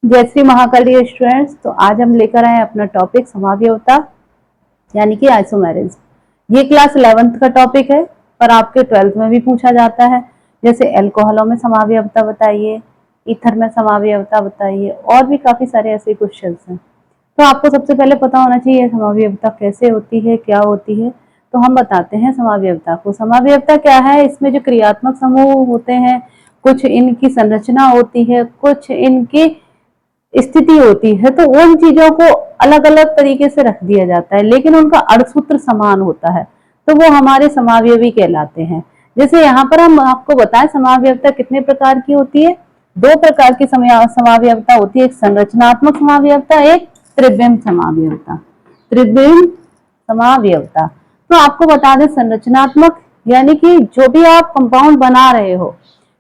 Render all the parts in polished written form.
जय श्री महाकाली स्टूडेंट्स। तो आज हम लेकर आए अपना टॉपिक समावयवता यानी कि आइसोमेरिज्म। ये क्लास 11th का टॉपिक है पर आपके 12th में भी पूछा जाता है। जैसे अल्कोहलों में समावयवता बताइए, ईथर में समावयवता बताइए, और भी काफी सारे ऐसे क्वेश्चंस हैं। तो आपको सबसे पहले पता होना चाहिए समावयवता कैसे होती है, क्या होती है। तो हम बताते हैं समावयवता को। समावयवता क्या है? इसमें जो क्रियात्मक समूह होते हैं, कुछ इनकी संरचना होती है, कुछ इनकी स्थिति होती है, तो उन चीजों को अलग अलग तरीके से रख दिया जाता है, लेकिन उनका अर्थसूत्र समान होता है, तो वो हमारे समावयवी कहलाते हैं। जैसे यहाँ पर हम आपको बताएं समावयवता कितने प्रकार की होती है। 2 प्रकार की समावयवता होती है, एक संरचनात्मक समावयवता, एक त्रिविम समावयवता। त्रिविम समावयवता तो आपको बता दें संरचनात्मक यानी कि जो भी आप कंपाउंड बना रहे हो,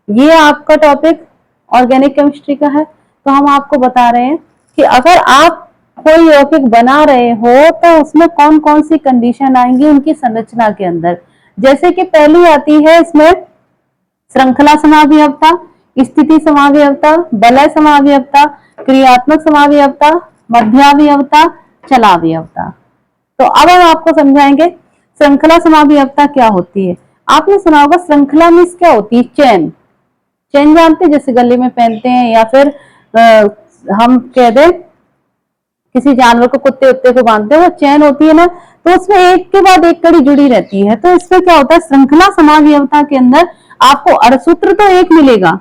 ये आपका टॉपिक ऑर्गेनिक केमिस्ट्री का है। तो हम आपको बता रहे हैं कि अगर आप कोई यौगिक बना रहे हो तो उसमें कौन कौन सी कंडीशन आएंगी उनकी संरचना के अंदर। जैसे कि पहली आती है इसमें श्रृंखला समावयवता, स्थिति समावयवता, वलय समावयवता, क्रियात्मक समावयवता, मध्यावयवता, चलावयवता। तो अब हम आपको समझाएंगे श्रृंखला समावयवता क्या होती है। आपने सुना होगा श्रृंखला में क्या होती है? चेन। चेन जानते हैं, जैसे गले में पहनते हैं या फिर हम कह दें किसी जानवर को, कुत्ते उत्ते को बांधते हैं, वो चेन होती है ना, तो उसमें एक के बाद एक कड़ी जुड़ी रहती है। तो इसमें क्या होता है, श्रृंखला समावयवता के अंदर आपको अर्थसूत्र तो एक मिलेगा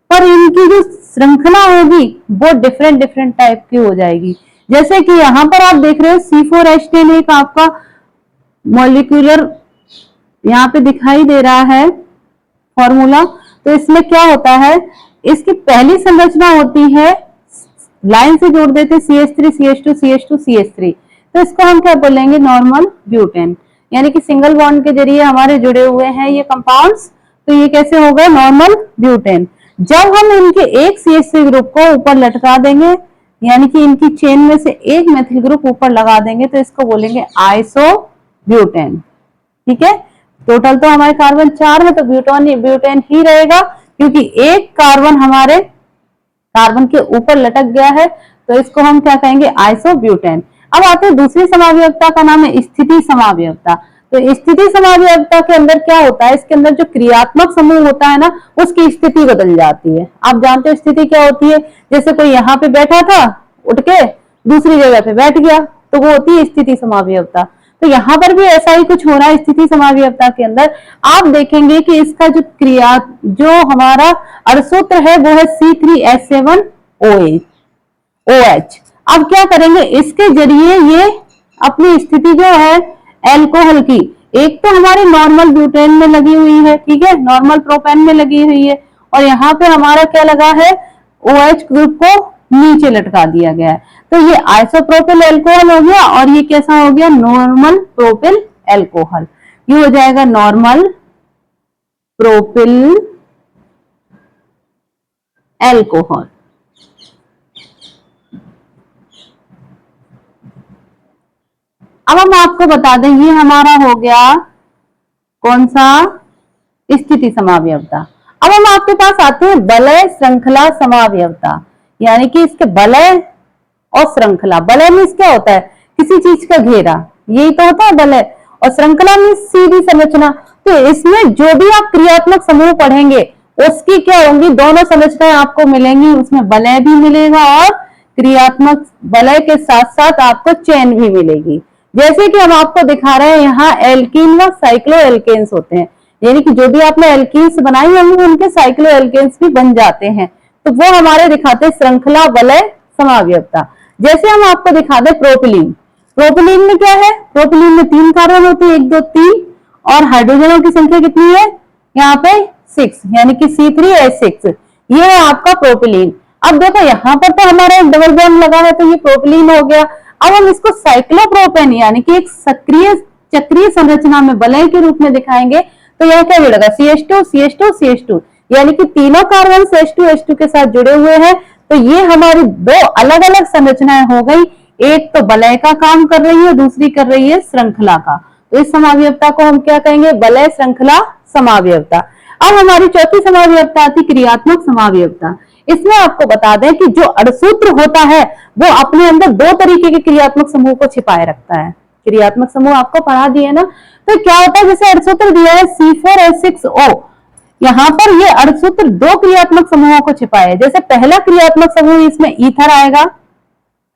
पर इनकी जो श्रृंखला होगी वो डिफरेंट डिफरेंट टाइप की हो जाएगी। जैसे कि यहाँ पर आप देख रहे हो C4H10 एक आपका मॉलिक्यूलर यहाँ पे दिखाई दे रहा है फॉर्मूला। तो इसमें क्या होता है, इसकी पहली संरचना होती है, लाइन से जोड़ देते CH3 CH2 CH2 CH3, तो इसको हम क्या बोलेंगे, नॉर्मल ब्यूटेन। यानी कि सिंगल बॉन्ड के जरिए हमारे जुड़े हुए हैं ये कंपाउंड्स, तो ये कैसे हो गए, नॉर्मल ब्यूटेन। जब हम इनके एक CH3 ग्रुप को ऊपर लटका देंगे, यानी कि इनकी चेन में से एक मेथिल ग्रुप ऊपर लगा देंगे, तो इसको बोलेंगे आइसो ब्यूटेन। ठीक है, टोटल तो हमारे कार्बन 4 है, तो ब्यूटेन ही रहेगा, क्योंकि एक कार्बन हमारे कार्बन के ऊपर लटक गया है, तो इसको हम क्या कहेंगे, आइसोब्यूटेन। अब आते हैं दूसरी समावयवता का नाम है स्थिति समावयवता। तो स्थिति समावयवता के अंदर क्या होता है, इसके अंदर जो क्रियात्मक समूह होता है ना, उसकी स्थिति बदल जाती है। आप जानते हो स्थिति क्या होती है, जैसे कोई यहाँ पे बैठा था, उठ के दूसरी जगह पे बैठ गया, तो वो होती है स्थिति समावयवता। तो यहाँ पर भी ऐसा ही कुछ हो रहा है स्थिति समावयवता के अंदर। आप देखेंगे कि इसका जो हमारा अर्थसूत्र है वो है C3H7OH। अब क्या करेंगे, इसके जरिए ये अपनी स्थिति जो है एल्कोहल की, एक तो हमारे नॉर्मल ब्यूटेन में लगी हुई है, ठीक है, नॉर्मल प्रोपेन में लगी हुई है, और यहाँ पे हमारा क्या लगा है, OH ग्रुप को नीचे लटका दिया गया है। तो ये आइसोप्रोपिल एल्कोहल हो गया, और ये कैसा हो गया, नॉर्मल प्रोपिल एल्कोहल। ये हो जाएगा नॉर्मल प्रोपिल एल्कोहल। अब हम आपको बता दें, ये हमारा हो गया कौन सा, स्थिति समावयवता। अब हम आपके पास आते हैं वलय श्रृंखला समावयवता, यानी कि इसके वलय और श्रृंखला। वलय में क्या होता है, किसी चीज का घेरा, यही तो होता है वलय, और श्रृंखला में सीधी संरचना। तो इसमें जो भी आप क्रियात्मक समूह पढ़ेंगे उसकी क्या होंगी, दोनों संरचनाएं आपको मिलेंगी, उसमें वलय भी मिलेगा और क्रियात्मक वलय के साथ साथ आपको चेन भी मिलेगी। जैसे कि हम आपको दिखा रहे हैं, यहाँ एल्कीन व साइक्लो एल्केन्स होते हैं, यानी कि जो भी आपने एल्कीन्स बनाई होंगी उनके साइक्लो एल्केन्स भी बन जाते हैं, तो वो हमारे दिखाते हैं श्रृंखला वलय समावयवता। जैसे हम आपको दिखा दें प्रोपिलीन। प्रोपिलीन में क्या है, प्रोपिलीन में 3 कार्बन होते हैं, 1 2 3, और हाइड्रोजनों की संख्या कितनी है, यहाँ पे 6, यानी कि C3H6। ये है आपका प्रोपिलीन। अब देखो यहाँ पर तो हमारा एक डबल बॉन्ड लगा है, तो ये प्रोपिलीन हो गया। अब हम इसको साइक्लोप्रोपेन यानी कि एक सक्रिय चक्रीय संरचना में वलय के रूप में दिखाएंगे, तो यह क्या जुड़ेगा, CH2 CH2 CH2, यानी कि तीनों कार्बन H2 के साथ जुड़े हुए हैं। तो ये हमारी 2 अलग अलग संरचनाएं हो गई, एक तो वलय का काम कर रही है, दूसरी कर रही है श्रृंखला का। तो इस समावयवता को हम क्या कहेंगे, वलय श्रृंखला समावयवता। अब हमारी चौथी समावयवता आती क्रियात्मक समावयवता। इसमें आपको बता दें कि जो अड़सूत्र होता है वो अपने अंदर दो तरीके के क्रियात्मक समूह को छिपाए रखता है। क्रियात्मक समूह आपको पढ़ा दिए ना, तो क्या होता है, जैसे अड़सूत्र दिया है C4H6O, यहाँ पर ये अड़सूत्र दो क्रियात्मक समूहों को छिपाए। जैसे पहला क्रियात्मक समूह इसमें ईथर आएगा,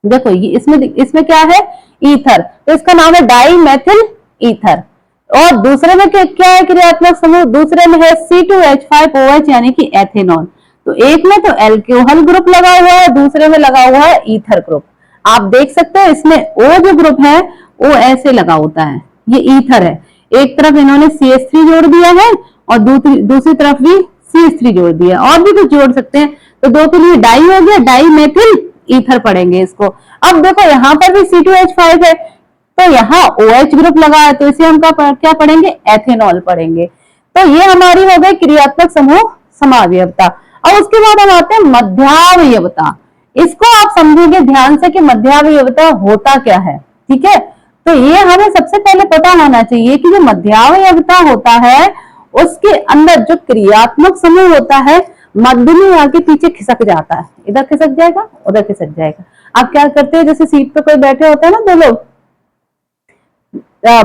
देखो ये इसमें क्या है, ईथर, तो इसका नाम है डाई मेथिल ईथर। और दूसरे में क्या है क्रियात्मक समूह, दूसरे में है C2H5OH यानी कि एथेनॉल। तो एक में तो एल्कोहल ग्रुप लगा हुआ है, दूसरे में लगा हुआ है ईथर ग्रुप। आप देख सकते हो इसमें O जो ग्रुप है वो ऐसे लगा होता है, ये ईथर है, एक तरफ इन्होंने CH3 जोड़ दिया है और दूसरी तरफ भी CH3 जोड़ दिया, और भी कुछ जोड़ सकते हैं, तो दो के लिए डाई हो गया, डाई मेथिल ईथर पढ़ेंगे इसको। अब देखो यहाँ पर भी C2H5 है, तो यहाँ OH ग्रुप लगा है, तो इसे हम क्या पढ़ेंगे, एथेनॉल पढ़ेंगे। तो ये हमारी हो गई क्रियात्मक समूह समावयवता। अब उसके बाद हम आते हैं मध्यावयवता। इसको आप समझेंगे ध्यान से कि मध्यावयवता होता क्या है, ठीक है। तो ये हमें सबसे पहले पता होना चाहिए कि जो मध्यावयवता होता है उसके अंदर जो क्रियात्मक समूह होता है मध्य में आके पीछे खिसक जाता है, इधर खिसक जाएगा उधर खिसक जाएगा। आप क्या करते हैं, जैसे सीट पे कोई बैठे होते हैं ना, दो लोग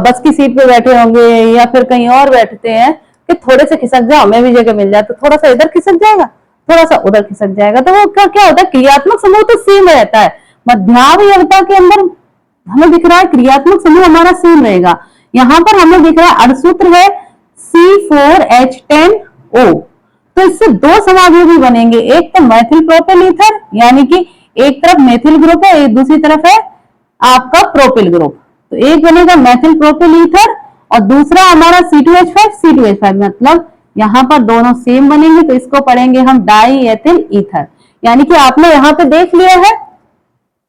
बस की सीट पे बैठे होंगे या फिर कहीं और बैठते हैं कि थोड़े से खिसक जाओ, हमें भी जगह मिल जाए, तो थोड़ा सा इधर खिसक जाएगा थोड़ा सा उधर खिसक जाएगा। तो वो क्या होता है, क्रियात्मक समूह तो सेम रहता है, मध्यावयवता के अंदर हमें दिख रहा है क्रियात्मक समूह हमारा सेम रहेगा। यहाँ पर हमें दिख रहा है अड़सूत्र है C4H10O, तो इससे दो समावयवी बनेंगे, एक तो मैथिल प्रोपिल ईथर यानी कि एक तरफ मैथिल ग्रुप है, एक दूसरी तरफ है आपका प्रोपिल ग्रुप, तो एक बनेगा मैथिल प्रोपिल ईथर और दूसरा हमारा C2H5 मतलब यहाँ पर दोनों सेम बनेंगे, तो इसको पढ़ेंगे हम डाई एथिल ईथर। यानी कि आपने यहाँ पे देख लिया है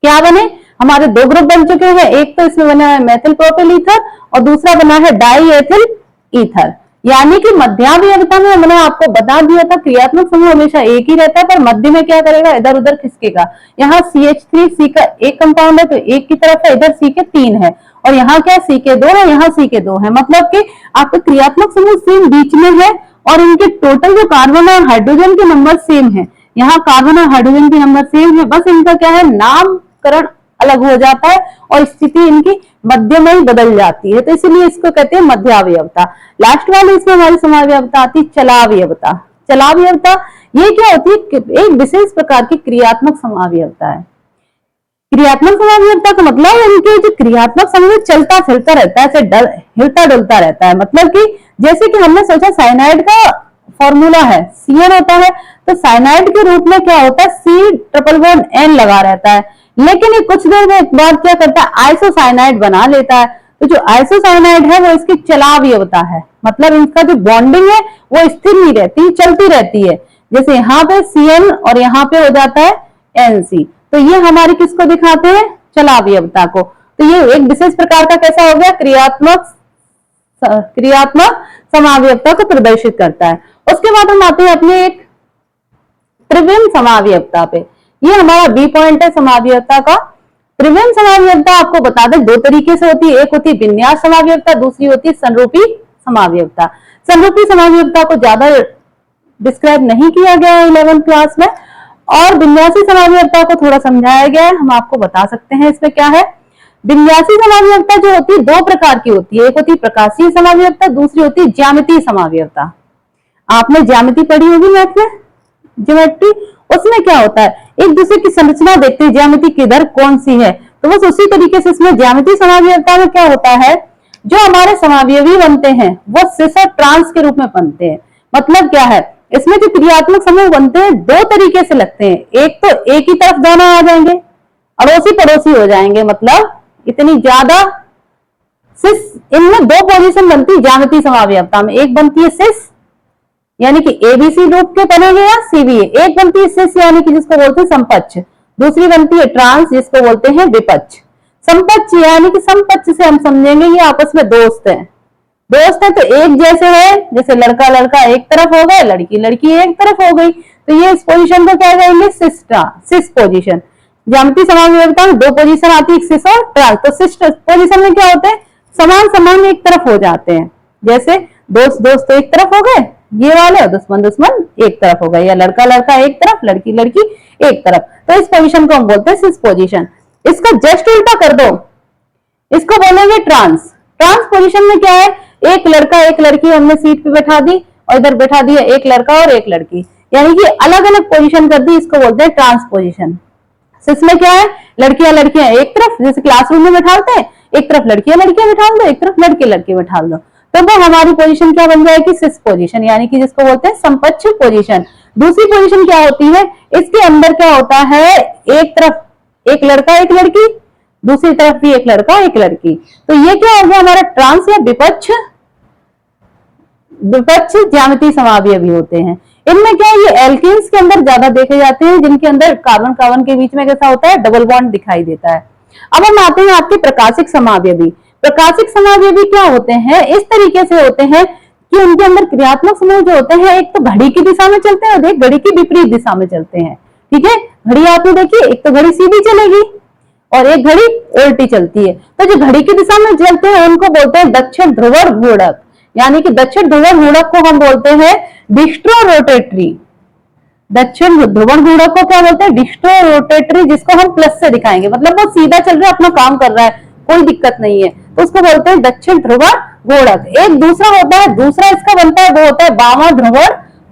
क्या बने, हमारे दो ग्रुप बन चुके हैं, एक तो इसमें बना है मैथिल प्रोपिल ईथर और दूसरा बना है डाई एथिल ईथर। यानी कि मध्यावयवता में मैंने आपको बता दिया था क्रियात्मक समूह हमेशा एक ही रहता है, पर मध्य में क्या करेगा, इधर उधर खिसकेगा। यहाँ CH3 C का एक कंपाउंड है तो एक की तरफ है, इधर C के 3 है और यहाँ क्या C के 2 है, यहाँ C के 2 है, मतलब कि आपका क्रियात्मक समूह सेम बीच में है और इनके टोटल जो कार्बन और हाइड्रोजन के नंबर सेम है। यहाँ कार्बन और हाइड्रोजन के नंबर सेम है, बस इनका क्या है, नामकरण अलग हो जाता है और स्थिति इनकी मध्य में ही बदल जाती है, तो इसलिए इसको कहते हैं मध्यावयवता। लास्ट वाली इसमें हमारी समावयवता आती है चलावयवता। चलावयवता ये क्या होती है, एक विशेष प्रकार की क्रियात्मक समावयवता है। क्रियात्मक समावयवता का मतलब इनके जो क्रियात्मक समूह चलता फिरता रहता है, हिलता डुलता रहता है। मतलब कि जैसे कि हमने सोचा साइनाइड का फॉर्मूला है CN होता है, तो साइनाइड के रूप में क्या होता है, C++N लगा रहता है, लेकिन ये कुछ देर में बाद क्या करता है, आइसोसाइनाइड बना लेता है। तो जो आइसोसाइनाइड है वो इसकी चलावयवता है, मतलब इनका जो बॉन्डिंग है वो स्थिर नहीं रहती, चलती रहती है। जैसे यहाँ पे CN और यहाँ पे हो जाता है NC, तो ये हमारी किसको दिखाते हैं, चलावयवता को। तो ये एक विशेष प्रकार का कैसा हो गया, क्रियात्मक समावयवता को प्रदर्शित करता है। उसके बाद हम आते हैं अपने एक त्रिविम समावयवता पे। ये हमारा B पॉइंट है समावयवता का। त्रिविम समावयवता आपको बता दें दो तरीके से होती है, एक होती है विन्यास समावयवता, दूसरी होती है संरूपी समावयवता। संरूपी समावयवता को ज्यादा डिस्क्राइब नहीं किया गया है 11th क्लास में, और विन्यासी समावयवता को थोड़ा समझाया गया है। हम आपको बता सकते हैं इसमें क्या है। विन्यासी समावयवता जो होती है दो प्रकार की होती है, एक होती है प्रकाशीय समावयवता, दूसरी होती है ज्यामितीय समावयवता। आपने ज्यामिति पढ़ी होगी मैथ में, ज्योमेट्री, उसमें क्या होता है, एक दूसरे की संरचना देखते हैं, ज्यामिति किधर कौन सी है, तो बस उसी तरीके से इसमें ज्यामितीय समावयवता में क्या होता है, जो हमारे समावयवी बनते हैं वो सिस और ट्रांस के रूप में बनते हैं। मतलब क्या है, इसमें जो क्रियात्मक समूह बनते हैं दो तरीके से लगते हैं, एक तो एक ही तरफ दोनों आ जाएंगे, अड़ोसी पड़ोसी हो जाएंगे, मतलब इतनी ज्यादा सिस, इनमें दो पोजीशन बनती है ज्यामितीय समावयवता में, एक बनती है सिस यानी कि ABC रूप के बनेंगे या CBA, एक बनती है सिस यानी कि जिसको बोलते हैं समपक्ष, दूसरी बनती है ट्रांस जिसको बोलते हैं विपक्ष। समपक्ष यानी कि समपक्ष से हम समझेंगे ये आपस में दोस्त हैं, दोस्त है तो एक जैसे है, जैसे लड़का लड़का एक तरफ हो गए, लड़की लड़की एक तरफ हो गई, तो ये इस पोजीशन को क्या कहेंगे, सिस पोजीशन। ज्यामितीय समावयवता में दो पोजीशन आती है, सिस और ट्रांस। तो सिस पोजीशन में क्या होते हैं, समान समान एक तरफ हो जाते हैं, जैसे दोस्त दोस्त तो एक तरफ हो गए, ये वाले और दुश्मन दुश्मन एक तरफ हो गए, या लड़का लड़का एक तरफ, लड़की लड़की एक तरफ। तो इस पोजीशन को हम बोलते हैं सिस पोजीशन। इसका जस्ट उल्टा कर दो, इसको बोलेंगे ट्रांस। ट्रांस पोजीशन में क्या है, एक लड़का एक लड़की हमने सीट पे बैठा दी और इधर बैठा दिया एक लड़का और एक लड़की, यानी कि अलग अलग पोजीशन कर दी, इसको बोलते हैं ट्रांस पोजीशन। सिस में क्या है, लड़कियां लड़कियां एक तरफ, जैसे क्लासरूम में बैठाते हैं, एक तरफ लड़कियां लड़कियां बैठा दो, एक तरफ लड़के लड़के बैठा दो, तो वो हमारी पोजीशन क्या बन जाएगी, सिस पोजीशन, यानी कि जिसको बोलते हैं समपक्ष पोजीशन। दूसरी पोजीशन क्या होती है, इसके अंदर क्या होता है, एक तरफ एक लड़का एक लड़की, दूसरी तरफ भी एक लड़का एक लड़की। तो ये क्या हो गया हमारा ट्रांस या विपक्ष, विपक्ष ज्यामितीय समावयवी होते हैं। इनमें क्या है, ये एल्केन्स के अंदर ज्यादा देखे जाते हैं, जिनके अंदर कार्बन कार्बन के बीच में कैसा होता है, डबल बॉन्ड दिखाई देता है। अब हम आते हैं आपके प्रकाशिक समावयवी। प्रकाशिक समावयवी क्या होते हैं, इस तरीके से होते हैं कि उनके अंदर क्रियात्मक समूह जो होते हैं, एक तो घड़ी की दिशा में चलते हैं और एक घड़ी की विपरीत दिशा में चलते हैं। ठीक है, घड़ी आपने देखी, एक तो घड़ी सीधी चलेगी और एक घड़ी उल्टी चलती है। तो जो घड़ी की दिशा में चलते हैं उनको बोलते हैं दक्षिण ध्रुव घूर्णक, यानी कि दक्षिण ध्रुव घूर्णक को हम बोलते हैं डिस्ट्रो रोटेटरी। दक्षिण ध्रुव घूर्णक को क्या बोलते हैं, डिस्ट्रो रोटेटरी, जिसको हम प्लस से दिखाएंगे, मतलब वो सीधा चल रहा है, अपना काम कर रहा है, कोई दिक्कत नहीं है, तो उसको बोलते हैं दक्षिण ध्रुव घूर्णक। एक दूसरा होता है, दूसरा इसका बनता है, वो होता है वामा ध्रुव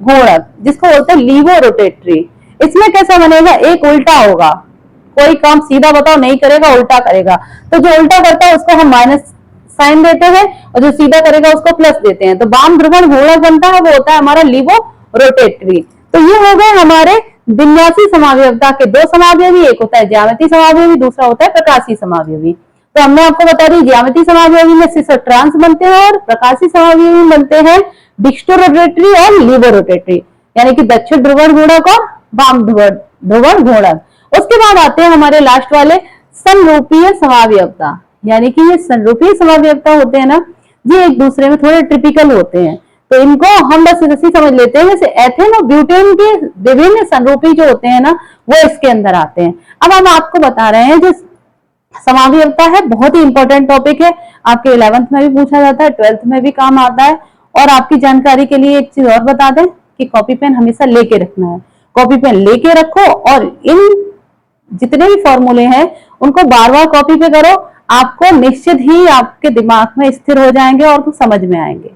घूर्णक, जिसको बोलते हैं लीवो रोटेटरी। इसमें कैसा बनेगा, एक उल्टा होगा, कोई काम सीधा बताओ नहीं करेगा, उल्टा करेगा, तो जो उल्टा करता है उसको हम माइनस साइन देते हैं और जो सीधा करेगा उसको प्लस देते हैं। तो वाम ध्रुवण घूर्णक बनता है, वो होता है हमारा लीवो रोटेटरी। तो ये हो गए हमारे विन्यासी समावयवता के दो समावयवी, एक होता है ज्यामितीय समावयवी, दूसरा होता है प्रकाशीय समावयवी। तो हमने आपको बता दी ज्यामितीय समावयवी में सिस और ट्रांस बनते हैं और प्रकाशीय समावयवी में बनते हैं डिस्ट्रो रोटेटरी और लीवो रोटेटरी, यानी कि दक्षिण ध्रुवण घूर्णक और वाम ध्रुवण घूर्णक। उसके बाद आते हैं हमारे लास्ट वाले समरूपीय समावयवता, यानी कि ये समरूपीय समावयवता होते हैं ना, ये एक दूसरे में थोड़े ट्रिपिकल होते हैं, तो इनको हम बस ऐसे समझ लेते हैं, जैसे एथेन और ब्यूटेन के विभिन्न समरूपी जो होते हैं ना, वो इसके अंदर आते हैं। अब हम आपको बता रहे हैं जो समावयवता है, बहुत ही इंपॉर्टेंट टॉपिक है, आपके 11th में भी पूछा जाता है, 12th में भी काम आता है। और आपकी जानकारी के लिए एक चीज और बता दें कि कॉपी पेन हमेशा लेके रखना है, कॉपी पेन लेके रखो और इन जितने भी फॉर्मूले हैं उनको बार बार कॉपी पे करो, आपको निश्चित ही आपके दिमाग में स्थिर हो जाएंगे और समझ में आएंगे।